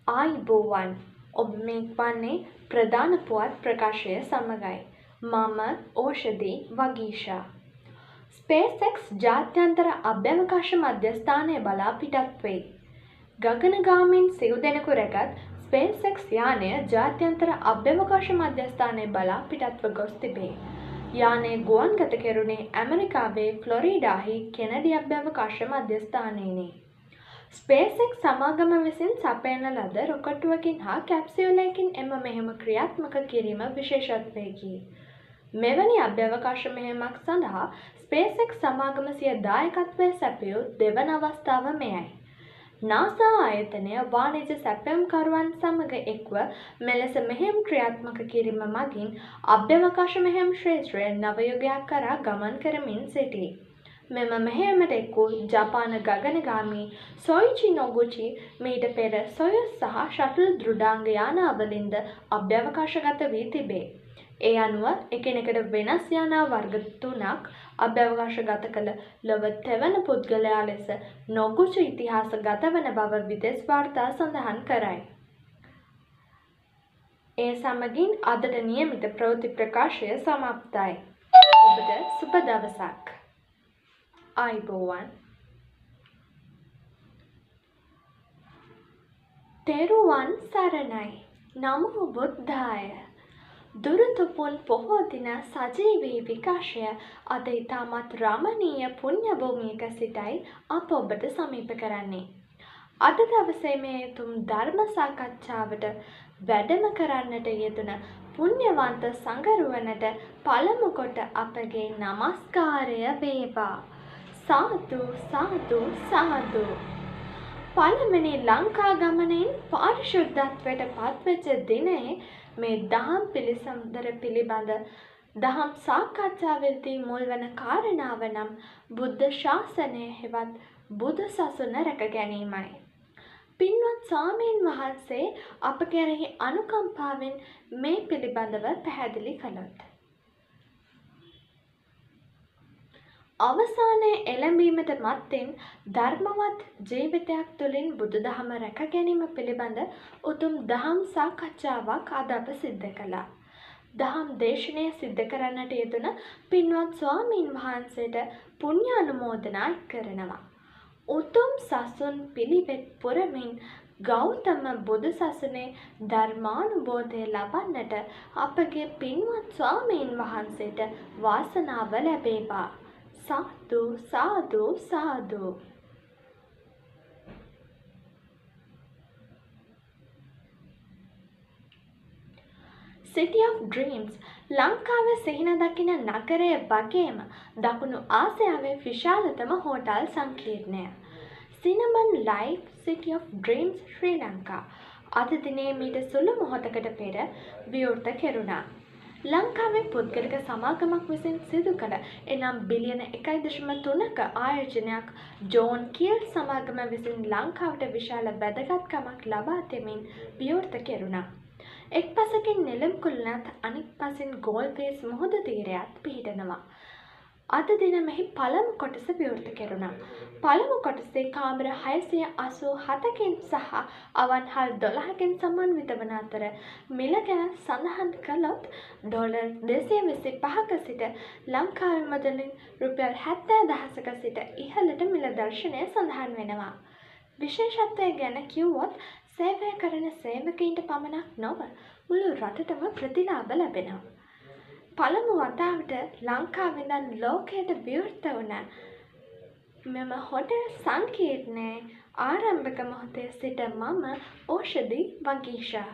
ආයිබෝවන් ඔබ මේ වන්නේ ප්‍රධාන පුවත් ප්‍රකාශය සමගයි. මම ඕෂධි වගීෂා. SpaceX ජාත්‍යන්තර අභ්‍යවකාශ මධ්‍යස්ථානය බලා පිටත් වෙයි. ගගනගාමීන් සිව් දෙනෙකු රැගත් SpaceX යානය ජාත්‍යන්තර අභ්‍යවකාශ මධ්‍යස්ථානය බලා පිටත්ව ගොස් තිබේ. යානය ගුවන්ගත කෙරුණේ ඇමරිකාවේ ෆ්ලොරිඩාහි කෙනඩි අභ්‍යවකාශ මධ්‍යස්ථානයේදී. SpaceX සමාගම විසින් සපයන ලද රොකට්ටුවකින් හා කැප්සියුලයකින් එම මෙහෙම ක්‍රියාත්මක කිරීම විශේෂත්වයකි. මෙවැනි අභ්‍යවකාශ මෙහෙයුමක් සඳහා SpaceX සමාගම සිය දායකත්වය සැපයූ දෙවන අවස්ථාව මෙයයි. NASA ආයතනය වාණිජ්‍ය සැපයුම්කරුවන් සමග එක්ව මෙලෙස මෙහෙයුම් ක්‍රියාත්මක කිරීම මගින් අභ්‍යවකාශ මෙහෙයුම් ක්ෂේත්‍රය නව යුගයක් කරා ගමන් කරමින් සිටී. මෙම මෙහෙයුමට එක් වූ ජපාන ගගනගාමී සොයිචි නොගුචි මීට පෙර සොයුස් සහ ෂටල් දෘඩාංග යානාවලින්ද අභ්‍යවකාශගත වී තිබේ. ඒ අනුව එකිනෙකට වෙනස් යානා වර්ග 3ක් අභ්‍යවකාශගත කළ ලොව තෙවන පුද්ගලයා ලෙස නොගුචි ඉතිහාස ගත වන බව විදෙස් වාර්තා සඳහන් කරයි. ඒ සමගින් අදට නියමිත ප්‍රවෘත්ති ප්‍රකාශය සමාප්තයි. ඔබට සුබ දවසක්. ආයිබෝවන්. තෙරුවන් සරණයි. නමෝ බුද්ධාය. දුරුතුපුන් පොහෝ දින සජීවී විකාශය අද ඉතාමත් රමණීය පුණ්‍ය භූමියක සිටයි අප ඔබට සමීප කරන්නේ. අද දවසේ මේ උතුම් ධර්ම සාකච්ඡාවට වැඩම කරන්නට යෙදුන පුණ්‍යවන්ත සංගරුවනට පළමු කොට අපගේ නමස්කාරය වේවා. සාදු සාදු සාදු. පළමුවෙනි ලංකා ගමනෙන් පාරිශුද්ධත්වයට පත්වෙච්ච දිනේ මේ දහම් පිළිසඳර පිළිබඳ දහම් සාකච්ඡාවේදී මුල් වන කාරණාව නම් බුද්ධ ශාසනය හෙවත් බුදු සසුන රැක ගැනීමයි. පින්වත් ස්වාමීන් වහන්සේ අප කෙරෙහි අනුකම්පාවෙන් මේ පිළිබඳව පැහැදිලි කළොත්. අවසානයේ එළඹීමට මත්තෙන් ධර්මවත් ජීවිතයක් තුළින් බුදුදහම රැක ගැනීම පිළිබඳ උතුම් දහම් සාකච්ඡාවක් අද අප සිද්ධ කළා. දහම් දේශනය සිද්ධ කරන්නට යෙදුන පින්වත් ස්වාමීන් වහන්සේට පුණ්‍යානුමෝදනා කරනවා. උතුම් සසුන් පිළිවෙත් පුරමින් ගෞතම බුදු සසුනේ ධර්මානුබෝධය ලබන්නට අපගේ පින්වත් ස්වාමීන් වහන්සේට වාසනාව ලැබේවා. සාදු සාදු සාදු. City of Dreams ලංකාවේ සිහින දකින නගරය වගේම දකුණු ආසියාවේ විශාලතම හෝටල් සංකීර්ණය. Cinnamon Life City of Dreams Sri Lanka අද දිනේ මීට සුළු මොහොතකට පෙර විවෘත කෙරුණා. ලංකාවේ පුද්ගලික සමාගමක් විසින් සිදු කළ එනම් බිලියන 1.3ක ආයෝජනයක් ජෝන් කීල් සමාගම විසින් ලංකාවට විශාල වැදගත්කමක් ලබා දෙමින් විවෘත කෙරුණා. එක් පසකින් නෙළුම් කුළුණත් අනෙක් පසින් ගෝල්ෆේස් මුහුදු තීරයත් පිහිටනවා. අද දින මෙහි පළමු කොටස විවෘත කෙරුණා. පළමු කොටසේ කාමර 687කින් සහ අවන්හල් 12කින් සමන්විත වන අතර මිල ගැන සඳහන් කළොත් ඩොලර් 225ක සිට ලංකාවේ මුදලින් රුපියල් 70,000ක සිට ඉහළට මිල දර්ශනය සඳහන් වෙනවා. විශේෂත්වය ගැන කිව්වොත් සේවය කරන සේවකයින්ට පමණක් නොව මුළු රටටම ප්‍රතිලාභ ලැබෙනවා. පළමු වතාවට ලංකාවේ ඉඳන් ලෝකයට විවෘත වුණ මෙම හොටෙල් සංකීර්ණයේ ආරම්භක මොහොතේ සිට මම ඕෂධි වගීෂා